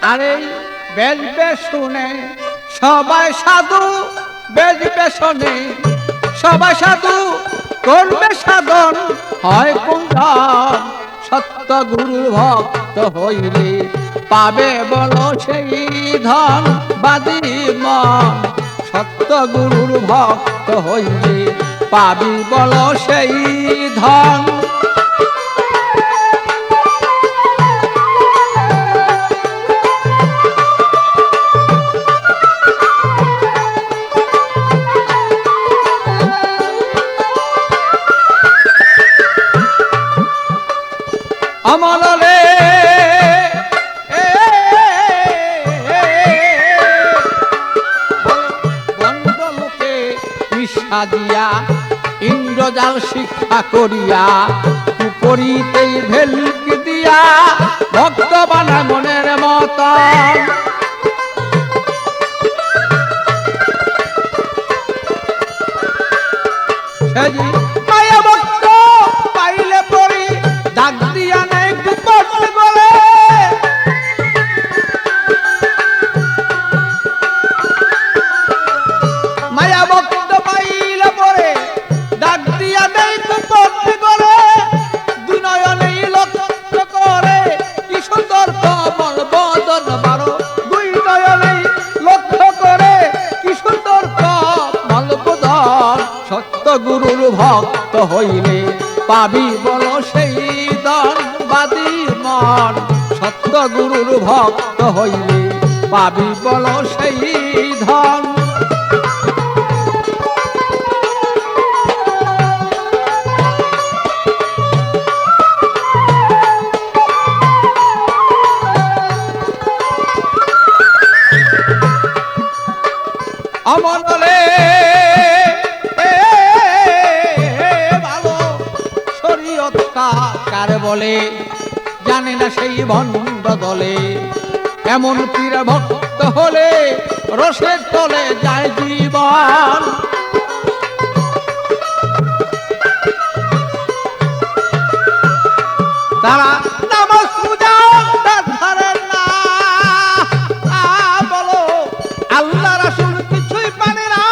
আর এই বেজবে শুনে সবাই সাধু, বেজবে শুনে সবাই সাধু, করবে সাধন হয় কুঞ্জন। সত্য গুরু ভক্ত হইলে পাবে বলো সেই ধন বাদী মন। সত্য গুরুর ভক্ত হইলে পাবি বলো সেই ধন। অমলে বন্ধলোকে মিশা দিয়া ইন্দ্রজাল শিক্ষা করিয়া কুপরিতেই ভেলকি দিয়া ভক্ত বানা মনের মতন। মায়া ভক্ত পাইলে পরি ডাক দিয়া নেই কুপট বলে। মায়া ভক্ত পাইলে পরে ডাক দিয়া নেই কুপট বলে। দুই নয়নে লক্ষ্য করে কি সুন্দর কমল বদন বারো। দুই নয়নে লক্ষ্য করে কি সুন্দর কমল বদন। সত্য গুরুর ভক্ত হইলে পাবি বলো সেই ধন বাদী মন। সত্য গুরুর ভক্ত হইলে পাবি বলো সেই ধন। অমলে ভালো শরীয়তটা কার বলে জানে না সেই ভণ্ড দলে। এমন পীর ভক্ত হলে রসের তলে যায় জীবন। তারা নামাজ পূজা ধরেন না, বলো আল্লাহ রাসূল কিছুই পারে না।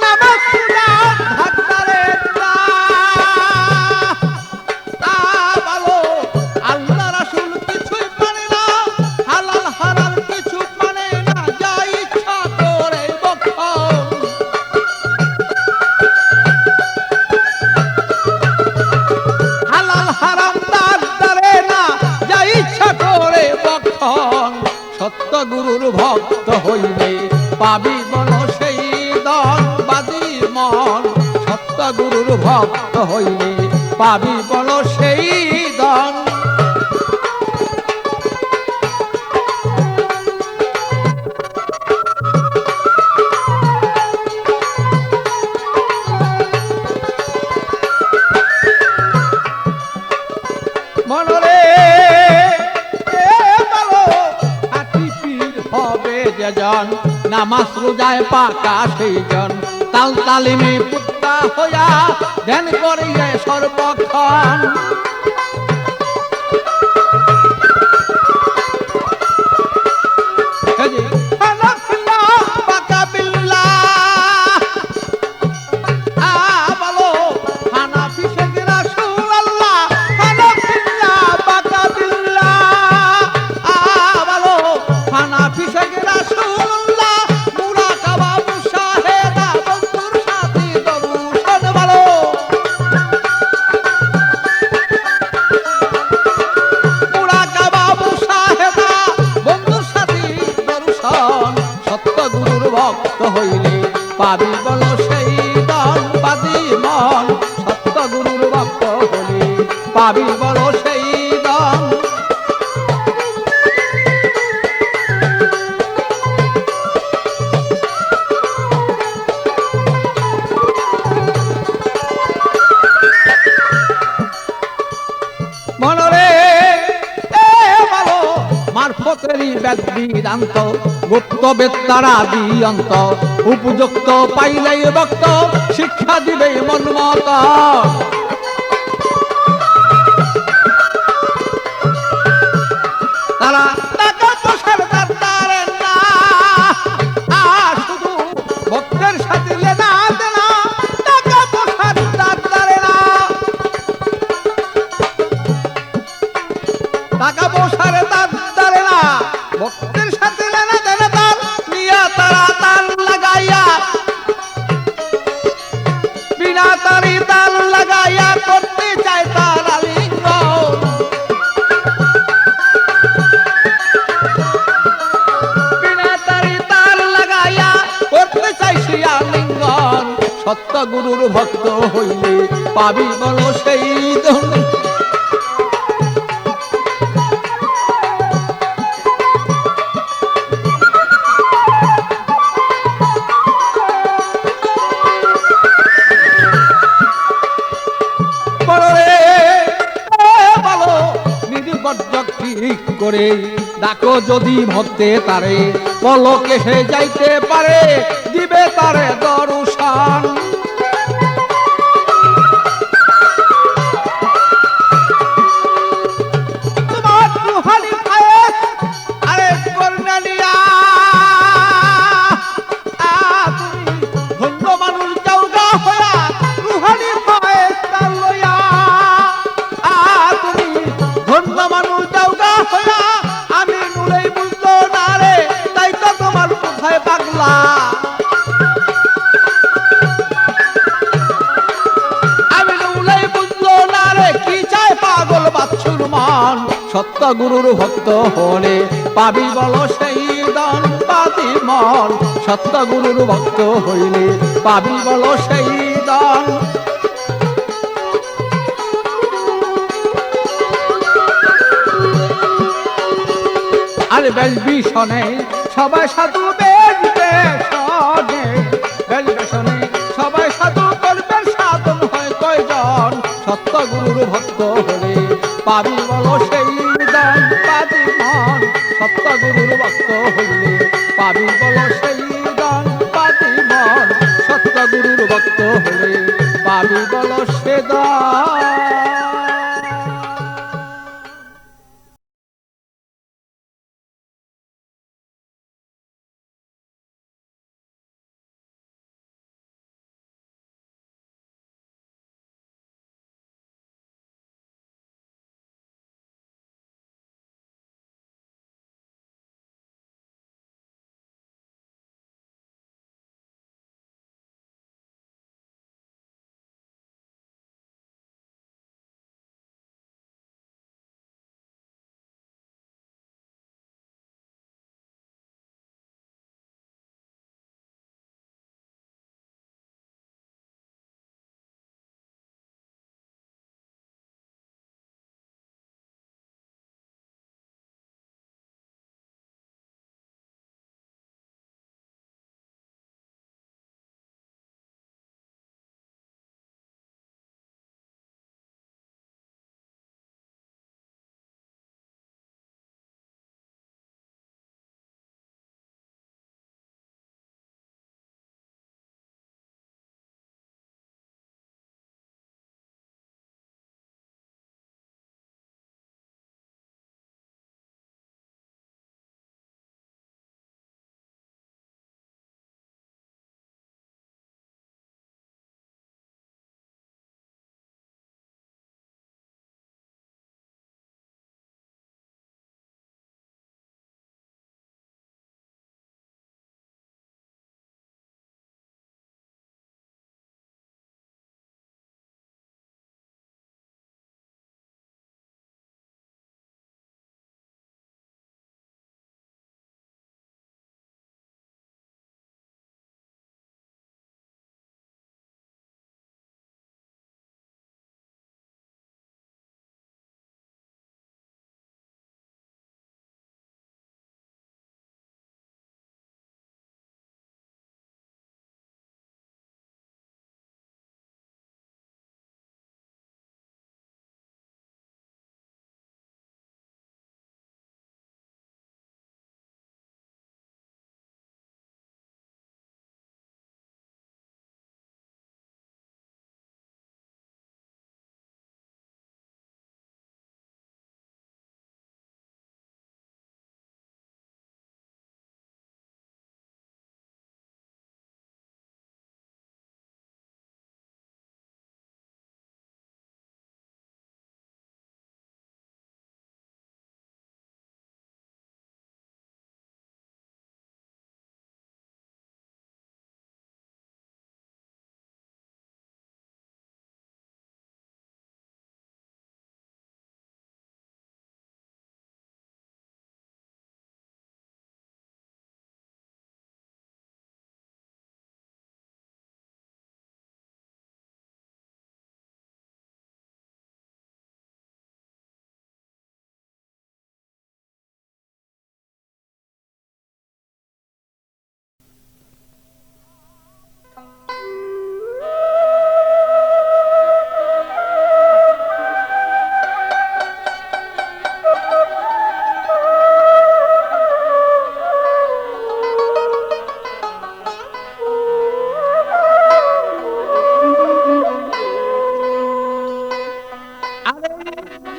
নামাজ পূজা ধরেন না, বলো আল্লাহ রাসূল কিছুই পারে না। হালাল হারাম কিছু মানে না, যা ইচ্ছা করে বক্ষণ। হালাল হারাম তার ধরে না, যা ইচ্ছা করে বক্ষণ। সত্য গুরুর ভক্ত হইলে পাবি বলো সেই ধন বাদী মন। সত্য গুরুর ভক্ত হইলে পাবি বলো সেই ধন। মনরে বলো হাতি পীর হবে যেজন, নামাজ রোজায় পাকা সেই জন। তাল তালিমে পুত্তা হইয়া ধ্যান করিয়ে সর্বক্ষণ। হইলে পাবি বলো সেই ধন বাদী মন। সত্য গুরুর ভক্ত হইলে পাবি বলো সেই ধন। মনরে ভালো মারফতেরই বেদ বিদান্ত, গুপ্ত বেত্তারা দিয়ন্ত। উপযুক্ত পাইলেই ভক্ত শিক্ষা দিবে মন মত। তারা টাকা পয়সার টাকা পয়সারে তার দাঁড়ে না, ভক্তের সাথে লেনা দেনা তার নিয়া তারা তাল লাগাইয়া, বিনা তারি তাল লাগাইয়া করতে চায় তার আলিঙ্গন। বিনা তারি তাল লাগাইয়া করতে চাই সে আলিঙ্গন। সত্য গুরুর ভক্ত হইলে পাবি বলো সেই ধন। ঠিক করে ডাকো যদি ভক্তে তারে, পলকে সে যাইতে পারে, দিবে তারে দর্শন। তোমার রুহানি ফায়েজ আরে করনা নিয়া, তুমি ধন্য মানুষ যাওগা হইয়া রুহানি ফায়েজ তার লইয়া, তুমি ধন্য মানুষ যাওগা হইয়া। আমি নুলেই বুঝলো না রে, তাই তো তোমার কোথায় পাগলা। আমি নুলেই বুঝলো না রে, কি চায় পাগল বাচ্চুর মান। সত্য গুরুর ভক্ত হলে পাবি বলো সেই দান পাতি মন। সত্য গুরুর ভক্ত হইলে পাবি বলো সেই দান। আর বেশ ভীষণে সবাই সাধু বেশ বেশনে, বেশ বেশনে সবাই সাধু করবেন, সাধন হয় কয়জন। সত্য গুরুর ভক্ত হলে পাবি বলো সেই দান পাতি মন। সত্য গুরুর ভক্ত হইলে পাবি বলো সেই দান পাতি মন। সত্য গুরুর ভক্ত হলে পাবি বলো সে দান।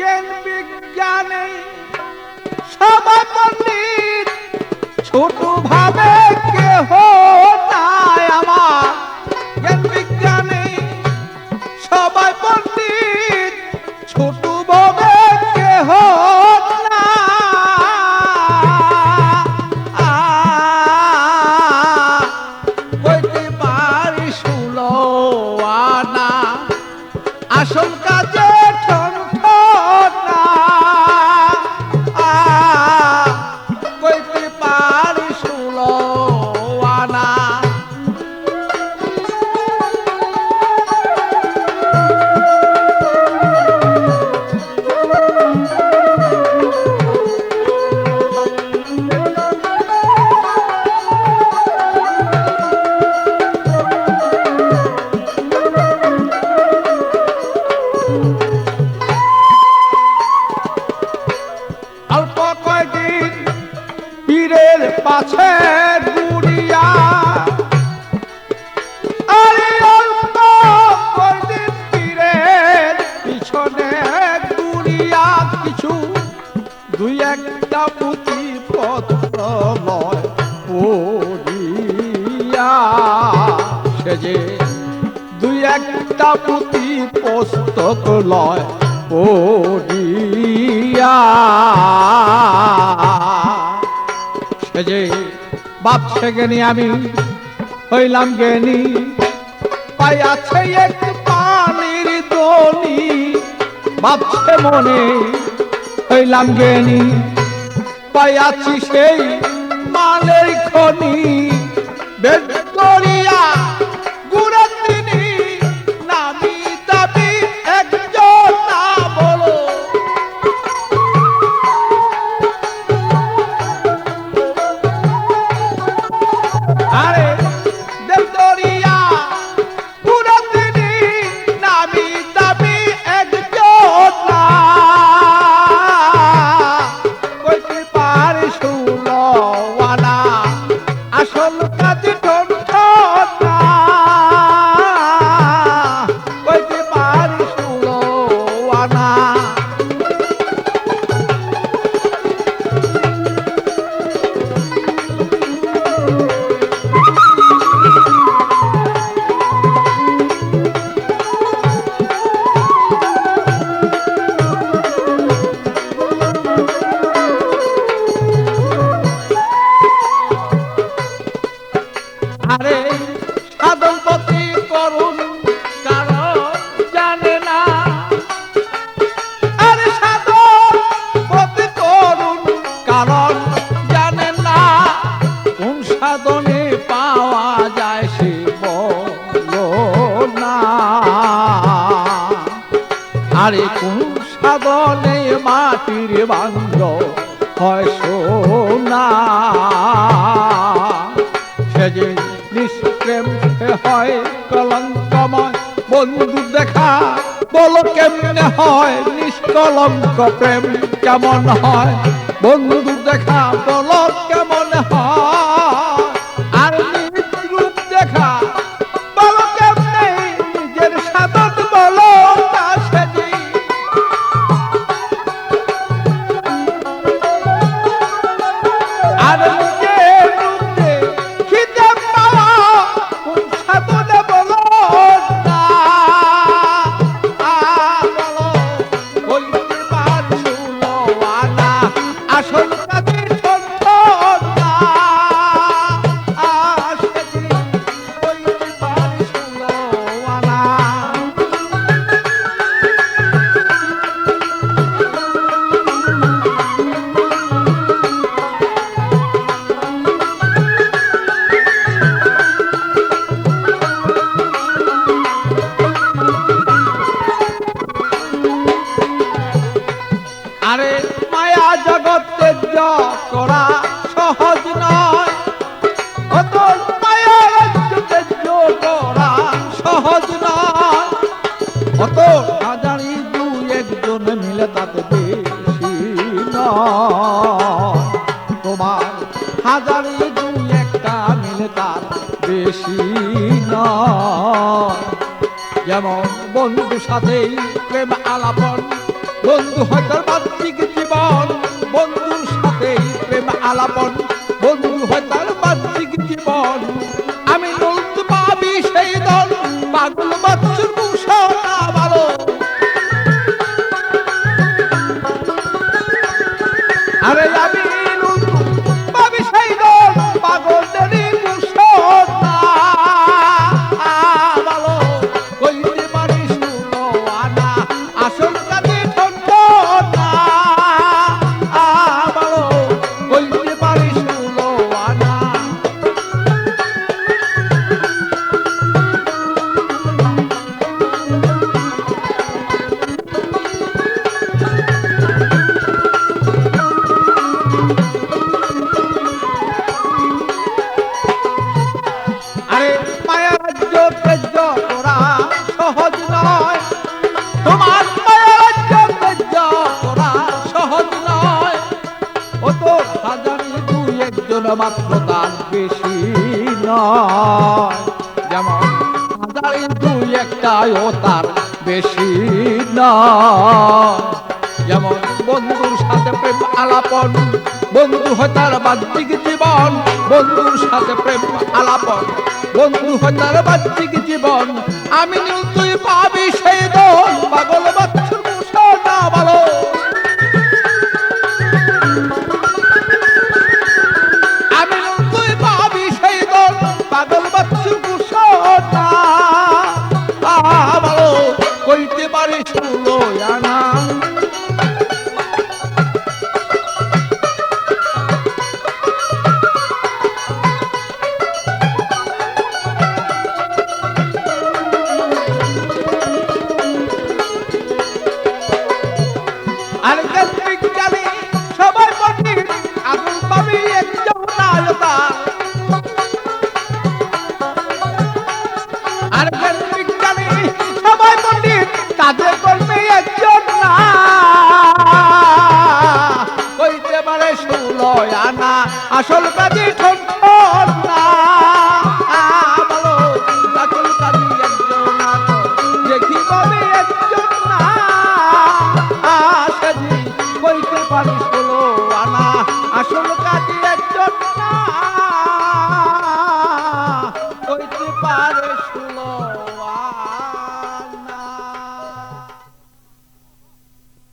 জ্ঞান বিজ্ঞানে সবাই পণ্ডিত, ছোট ভাবে কেহ নাই আমার। জ্ঞান বিজ্ঞানে সবাই পণ্ডিত, ছোট ভাবে কেহ না। কইতে পারি 16 আনা, আসল কাজে ঠন ঠনা। কইতে পারি 16 আনা। অল্প কয়দিন পীরের পাছে ঘুরিয়া, আরে অল্প কয়দিন পীরের পিছনে ঘুরিয়া, কিছু দুই একটা পুঁথি পত্র লয় পড়িয়া। সে যে দুই একটা পুঁথি পুস্তক লয় পড়িয়া, সে যে ভাবছে জ্ঞানী আমি হইলাম জ্ঞানী, পাইয়াছে এক পানির দনি। ভাবছে মনে হইলাম জ্ঞানী, পাইয়াছি সেই মালের খনি। বেদ করিয়া গুড়া তিনি, নামি দাবি একজন না বলো। আরে দেব দরিয়া গুড়া তিনি, নামি দাবি একজন না। কইতে পারি 16 আনা, আসল কাজে ঠন ঠনা। কইতে পারি 16 আনা। আরে সাধন পতি করুন কারণ জানে না। আরে সাধন পতি করুন কারণ জানে না। কোন সাধনে পাওয়া যায় সে বলো না। আরে কোন সাধনে মাটির বাঙ্গ হয় সোনা। সে যে নিষ্প্রেম হয় কলঙ্কময়, বন্ধু দেখা বলো কেমনে হয়। নিষ্কলঙ্ক প্রেম কেমন হয়, বন্ধু দেখা বলো কেমন হয়। আর নিজ রূপ দেখা বলো কেমনে, নিজের সাধন বলো তা সেজি। আর নিজের রূপে খিদে পাওয়া কোন সাধনে বলো না। বলো বলতে পারি 16 আনা, আসল কাজে ঠন ঠনা। সেদিন বলতে পারি 16 আনা। আরে মায়া জগতে করা সহজ নয়, অত মায়া জগতে করা সহজ নয়। অত হাজারি দুই একজন মিলে তাতে বেশি নয়। তোমার হাজারি দুই একটা মিলে তার বেশি নয়। যেমন বন্ধু সাথেই প্রেম আলাপন বন্ধু হয় তার বাহ্যিক জীবন, বন্ধুর সাথে প্রেম আলাপন, বন্ধু হয় তার বাহ্যিক জীবন। আমি নলতে পাবি সেই দল, পাগল বাচ্চুর মুসা ভালো। আরে আমি পাবি সেই দল, পাগল দেরি মুসা ভালো। কইতে পারি শুনো আনা, আসল কাজে ঠন্ত না ভালো। কইতে পারি শুনো আনা। আরে মায়া রাজ্য তেজ্য করা সহজ নয়, তোমার মায়া রাজ্য তেজ্য করা সহজ নয়। ও তো হাজারি দুই একজন মাত্র, তার বেশি নয়। যেমন হাজারি দুই একটাই, ও তার বেশি নয়। যেমন বন্ধুর সাথে প্রেম আলাপন, বন্ধু হয় তার বাহ্যিক জীবন, বন্ধুর সাথে প্রেম আলাপন, বন্ধু হয় তার বাহ্যিক জীবন। আমি নীল তুই পাবি সেই দল, পাগল বাচ্চুর মুসা না ভালো। আমি নীল তুই পাবি সেই দল, পাগল বাচ্চুর মুসা না ভালো। কইতে পারি শুনো আনা। আর বিজ্ঞানী সবাই পণ্ডিত, আগুন পাবি একজন নায়তা। আর বিজ্ঞানী সবাই পণ্ডিত, তাদের করবে একজন না। কইতে পারে ষোলো আনা, আসল কাজে ঠন্ত না ভালো। আসল কাজে একজন না, দেখি পাবে একজন না। কইতে পারি ষোলো আনা, আসল